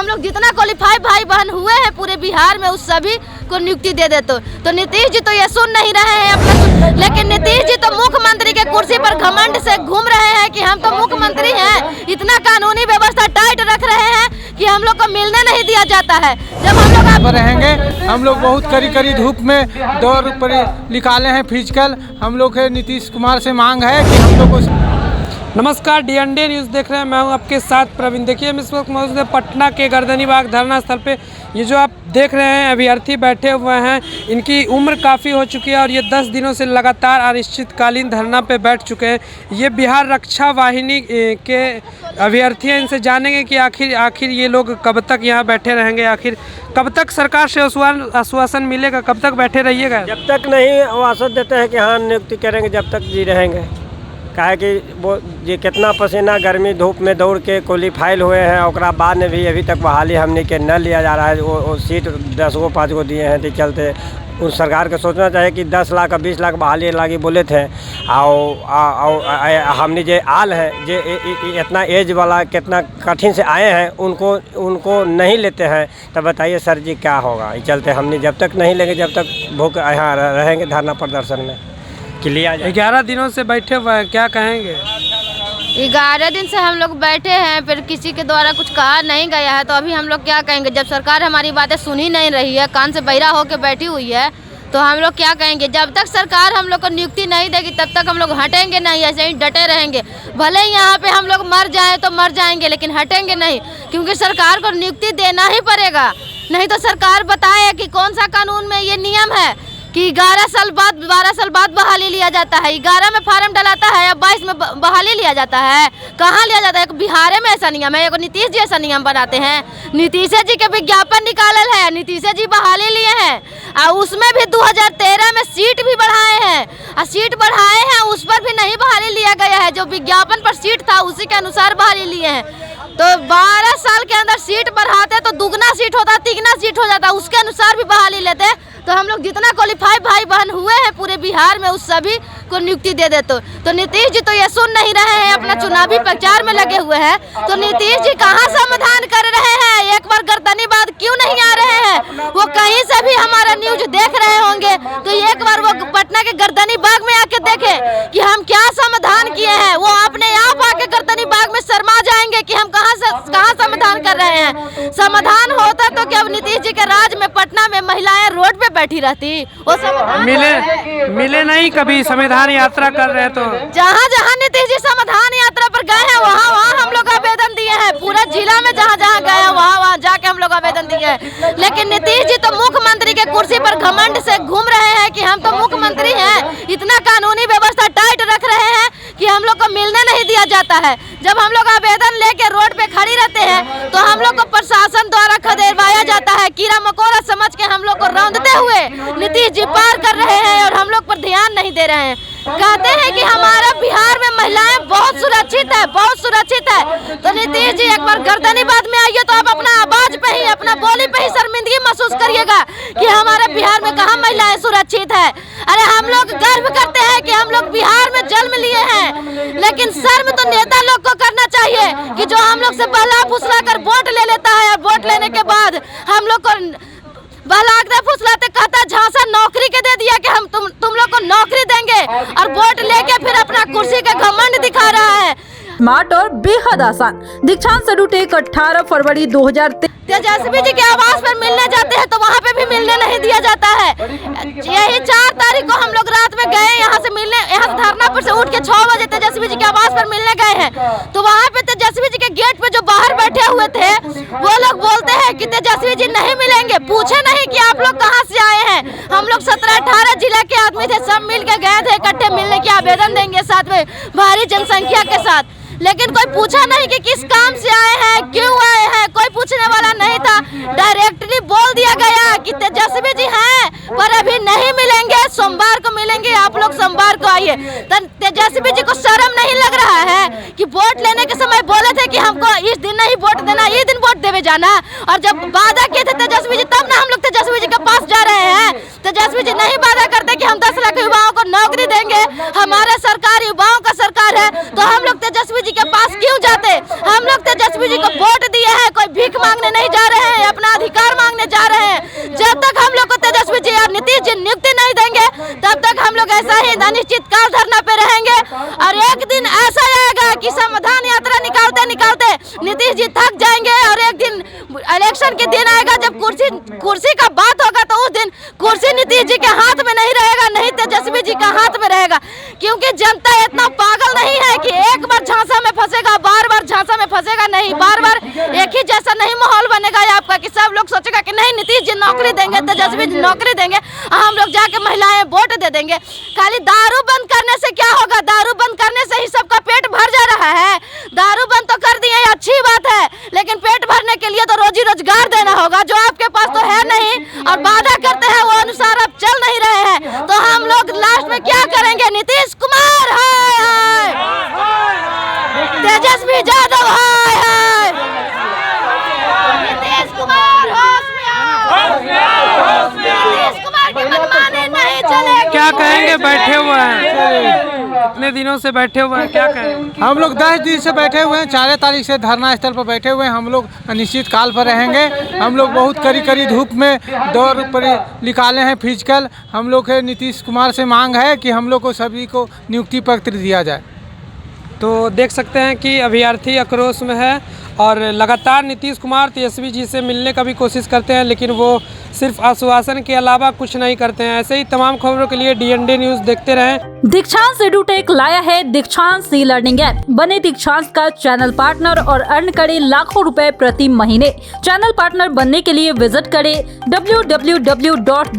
हम लोग जितना क्वालिफाई भाई बहन हुए हैं पूरे बिहार में उस सभी को नियुक्ति दे देते। तो नीतीश जी तो ये सुन नहीं रहे हैं अपना, लेकिन नीतीश जी तो मुख्यमंत्री के कुर्सी पर घमंड से घूम रहे हैं कि हम तो मुख्यमंत्री हैं। इतना कानूनी व्यवस्था टाइट रख रहे हैं कि हम लोग को मिलने नहीं दिया जाता है। जब हम लोग रहेंगे, हम लोग बहुत कड़ी धूप में दौड़ पर निकाले हैं फिजिकल। हम लोग नीतीश कुमार से मांग है कि हम लोग को। नमस्कार, DND न्यूज़ देख रहे हैं। मैं हूं आपके साथ प्रवीण। देखिए, हम इस वक्त मौजूद है पटना के गर्दनीबाग धरना स्थल पे। ये जो आप देख रहे हैं अभ्यर्थी बैठे हुए हैं, इनकी उम्र काफ़ी हो चुकी है और ये 10 दिनों से लगातार अनिश्चितकालीन धरना पे बैठ चुके हैं। ये बिहार रक्षा वाहिनी के अभ्यर्थी हैं। इनसे जानेंगे कि आखिर ये लोग कब तक यहाँ बैठे रहेंगे, आखिर कब तक सरकार से आश्वासन मिलेगा, कब तक बैठे रहिएगा। जब तक नहीं आश्वासन देते हैं कि हाँ नियुक्ति करेंगे, जब तक जी रहेंगे। काहे कि वो ये कितना पसीना गर्मी धूप में दौड़ के क्वालिफाइल हुए हैं, और बाद में भी अभी तक बहाली हमने के न लिया जा रहा है। वो सीट 10 गो 5 गो दिए हैं, तो चलते उस सरकार को सोचना चाहिए कि 10 लाख और 20 लाख बहाली लागी बोले थे। और हमने जो आल है जो इतना एज वाला कितना कठिन से आए हैं, उनको नहीं लेते हैं, तो बताइए सर जी क्या होगा। चलते हमने जब तक नहीं लेंगे, जब तक भूख यहाँ रहेंगे धरना प्रदर्शन में। 11 दिनों से बैठे हुए हैं, क्या कहेंगे। 11 दिन से हम लोग बैठे हैं, फिर किसी के द्वारा कुछ कहा नहीं गया है, तो अभी हम लोग क्या कहेंगे। जब सरकार हमारी बातें सुन ही नहीं रही है, कान से बहिरा होकर बैठी हुई है, तो हम लोग क्या कहेंगे। जब तक सरकार हम लोग को नियुक्ति नहीं देगी तब तक हम लोग हटेंगे नहीं, ऐसे ही डटे रहेंगे। भले ही यहाँ पे हम लोग मर जाए तो मर जाएंगे, लेकिन हटेंगे नहीं, क्योंकि सरकार को नियुक्ति देना ही पड़ेगा। नहीं तो सरकार बताए कि कौन सा कानून में ये नियम है कि 11 साल बाद 12 साल बाद बहाली लिया जाता है। 11 में फार्म डलाता है या 22 में बहाली लिया जाता है, कहाँ लिया जाता है। बिहार में ऐसा नियम है, नीतीश जी ऐसा नियम बनाते हैं। नीतीश जी के विज्ञापन निकालल है, नीतीश जी बहाली लिए हैं, और उसमें भी 2013 में सीट भी बढ़ाए हैं, और सीट बढ़ाए हैं उस पर भी नहीं बहाली लिया गया है। जो विज्ञापन पर सीट था उसी के अनुसार बहाली लिए हैं। तो 12 साल के अंदर सीट बढ़ाते तो दुगना सीट होता, तिगना सीट हो जाता, उसके अनुसार भी बहाली लेते। तो हम लोग जितना क्वालिफाई भाई बहन हुए हैं पूरे बिहार में उस सभी को नियुक्ति दे देते। तो नीतीश जी तो ये सुन नहीं रहे हैं, अपना चुनावी प्रचार में लगे हुए हैं। तो नीतीश जी कहाँ समाधान कर रहे हैं, एक बार गर्दनीबाग क्यों नहीं आ रहे हैं। वो कहीं से भी हमारा न्यूज देख रहे होंगे, तो एक बार वो पटना के गर्दनीबाग में आके देखें कि हम क्या समाधान किए हैं। वो अपने आप आके गर्दनीबाग में शर्मा जाएंगे कि हम कहाँ समाधान कर रहे हैं। समाधान होता तो क्या नीतीश जी के राज में पटना में महिलाएं रोड पे बैठी रहती। वो समाधान मिले नहीं कभी संविधान यात्रा कर रहे। तो जहाँ नीतीश जी संविधान यात्रा पर गए हैं वहाँ हम लोग आवेदन दिए हैं। पूरा जिला में जहाँ गए हैं वहाँ जाके हम लोग आवेदन दिए हैं। लेकिन नीतीश जी तो मुख्यमंत्री के कुर्सी पर घमंड से घूम रहे हैं कि हम तो मुख्यमंत्री हैं। इतना कानूनी व्यवस्था टाइट रख रहे हैं कि हम लोग को मिलने नहीं दिया जाता है। जब हम लोग आवेदन लेके रोड पे खड़ी रहते हैं तो हम लोग को प्रशासन द्वारा खदेड़वाया जाता है। कीड़ा मकोड़ा समझ के हम लोग को रौंदते हुए नीतीश जी पार कर रहे हैं और हम लोग पर ध्यान नहीं दे रहे हैं। कहते हैं कि हमारा बिहार में महिलाएं बहुत सुरक्षित है, बहुत सुरक्षित है। तो नीतीश जी एक बार गर्दनीबाग में आइए तो आप अपना आवाज पे ही, अपना बोली पे ही शर्मिंदगी महसूस करिएगा कि हमारे बिहार में कहाँ महिलाएं सुरक्षित है। अरे हम लोग गर्व करते हैं कि हम लोग बिहार में जन्म लिए हैं, लेकिन शर्म तो नेता लोग को करना चाहिए कि जो हम लोग से बहला फुसला कर वोट ले लेता है, और वोट लेने के बाद हम लोग को बहलाते फुसलाते कहता झांसा नौकरी के दे दिया कि हम तुम लोग को नौकरी देंगे, और वोट लेके फिर अपना कुर्सी का घमंड दिखा रहा है। स्मार्ट और बेहद आसान दीक्षांत सैल्यूट 18 फरवरी 2023। तेजस्वी जी के आवास पर मिलने जाते हैं तो वहाँ पे भी मिलने नहीं दिया जाता है। यही 4 तारीख को हम लोग रात में गए यहाँ से मिलने, यहाँ से धरना पर से उठ के 6 बजे तेजस्वी जी के आवास पर मिलने गए हैं। तो वहाँ पे तेजस्वी जी के गेट पे जो बाहर बैठे हुए थे वो लोग बोलते हैं कि तेजस्वी जी नहीं मिलेंगे। पूछे नहीं कि आप लोग कहाँ से आए हैं। हम लोग 17-18 जिला के आदमी थे, सब मिल के गए थे इकट्ठे मिलने के, आवेदन देंगे साथ में भारी जनसंख्या के साथ। लेकिन कोई पूछा नहीं कि किस काम से आए हैं, क्यों आए हैं, कोई पूछने वाला नहीं था। डायरेक्टली बोल दिया गया कि तेजस्वी जी हैं पर अभी नहीं मिलेंगे, सोमवार को मिलेंगे, आप लोग सोमवार को आइए। तेजस्वी जी को शर्म नहीं लग रहा है कि वोट लेने के समय बोले थे कि हमको इस दिन नहीं वोट देना, इस दिन वोट देवे जाना, और जब वादा किए थे तेजस्वी जी तब ना हम लोग तेजस्वी जी के पास जा रहे हैं। तेजस्वी जी नहीं वादा करते कि हम 10 लाख युवाओं को नौकरी देंगे, हमारा सरकार युवाओं का सरकार है, तो हम लोग तेजस्वी जी के पास क्यों जाते? हम लोग तेजस्वी जी को वोट दिए हैं, कोई भीख मांगने नहीं जा रहे हैं, अपना अधिकार मांगने जा रहे हैं। जब तक हम लोग को तेजस्वी जी और नीतीश जी नियुक्ति नहीं देंगे तब तक हम लोग ऐसा ही अनिश्चित काल धरना पे रहेंगे। और एक दिन ऐसा आएगा कि समाधान यात्रा निकालते निकालते नीतीश जी थक जाएंगे और एक दिन इलेक्शन के दिन आएगा जब कुर्सी का बात होगा तो उस दिन कुर्सी नीतीश जी के हाथ में नहीं रहेगा, नहीं तेजस्वी जी का हाथ में रहेगा। क्योंकि जनता इतना पागल नहीं है कि एक बार झांसा में फंसेगा, बार बार झांसा में फंसेगा नहीं, बार बार एक ही जैसा नहीं माहौल बनेगा आपका कि सब लोग सोचेगा कि नहीं नीतीश जी नौकरी देंगे, तेजस्वी जी नौकरी देंगे, हम लोग जाके महिलाएं वोट दे देंगे। खाली दारू बंद करने से क्या होगा? दारू बंद करने से ही सबका पेट भर जा रहा है। दारू बंद तो कर दिए, अच्छी बात है, लेकिन पेट भरने के लिए तो रोजी रोजगार देना होगा, जो आपके पास तो है नहीं और वादा करते हैं वो अनुसार आप चल नहीं रहे हैं। तो हम लोग लास्ट में क्या करेंगे? नीतीश कुमार हाय हाय, तेजस्वी यादव हाय हाय, नीतीश कुमार होश में आओ, नीतीश कुमार की मनमानी नहीं चलेगी। क्या कहेंगे? बैठे हुए हैं इतने दिनों से बैठे हुए हैं, क्या कहेंगे? हम लोग 10 दिन से बैठे हुए हैं, 4 तारीख से धरना स्थल पर बैठे हुए हैं। हम लोग अनिश्चित काल पर रहेंगे। हम लोग बहुत कड़ी धूप में दौड़ पर निकाले हैं फिजिकल। हम लोग के नीतीश कुमार से मांग है कि हम लोग को सभी को नियुक्ति पत्र दिया जाए। तो देख सकते हैं कि अभ्यर्थी आक्रोश में है और लगातार नीतीश कुमार तेजस्वी जी से मिलने का भी कोशिश करते हैं, लेकिन वो सिर्फ आश्वासन के अलावा कुछ नहीं करते हैं। ऐसे ही तमाम खबरों के लिए DND न्यूज़ देखते रहें। दीक्षांत एडुटेक लाया है दीक्षांत सी लर्निंग ऐप। बने दीक्षांत का चैनल पार्टनर और अर्न करें लाखों रुपए प्रति महीने। चैनल पार्टनर बनने के लिए विजिट करें www.दीक्षांत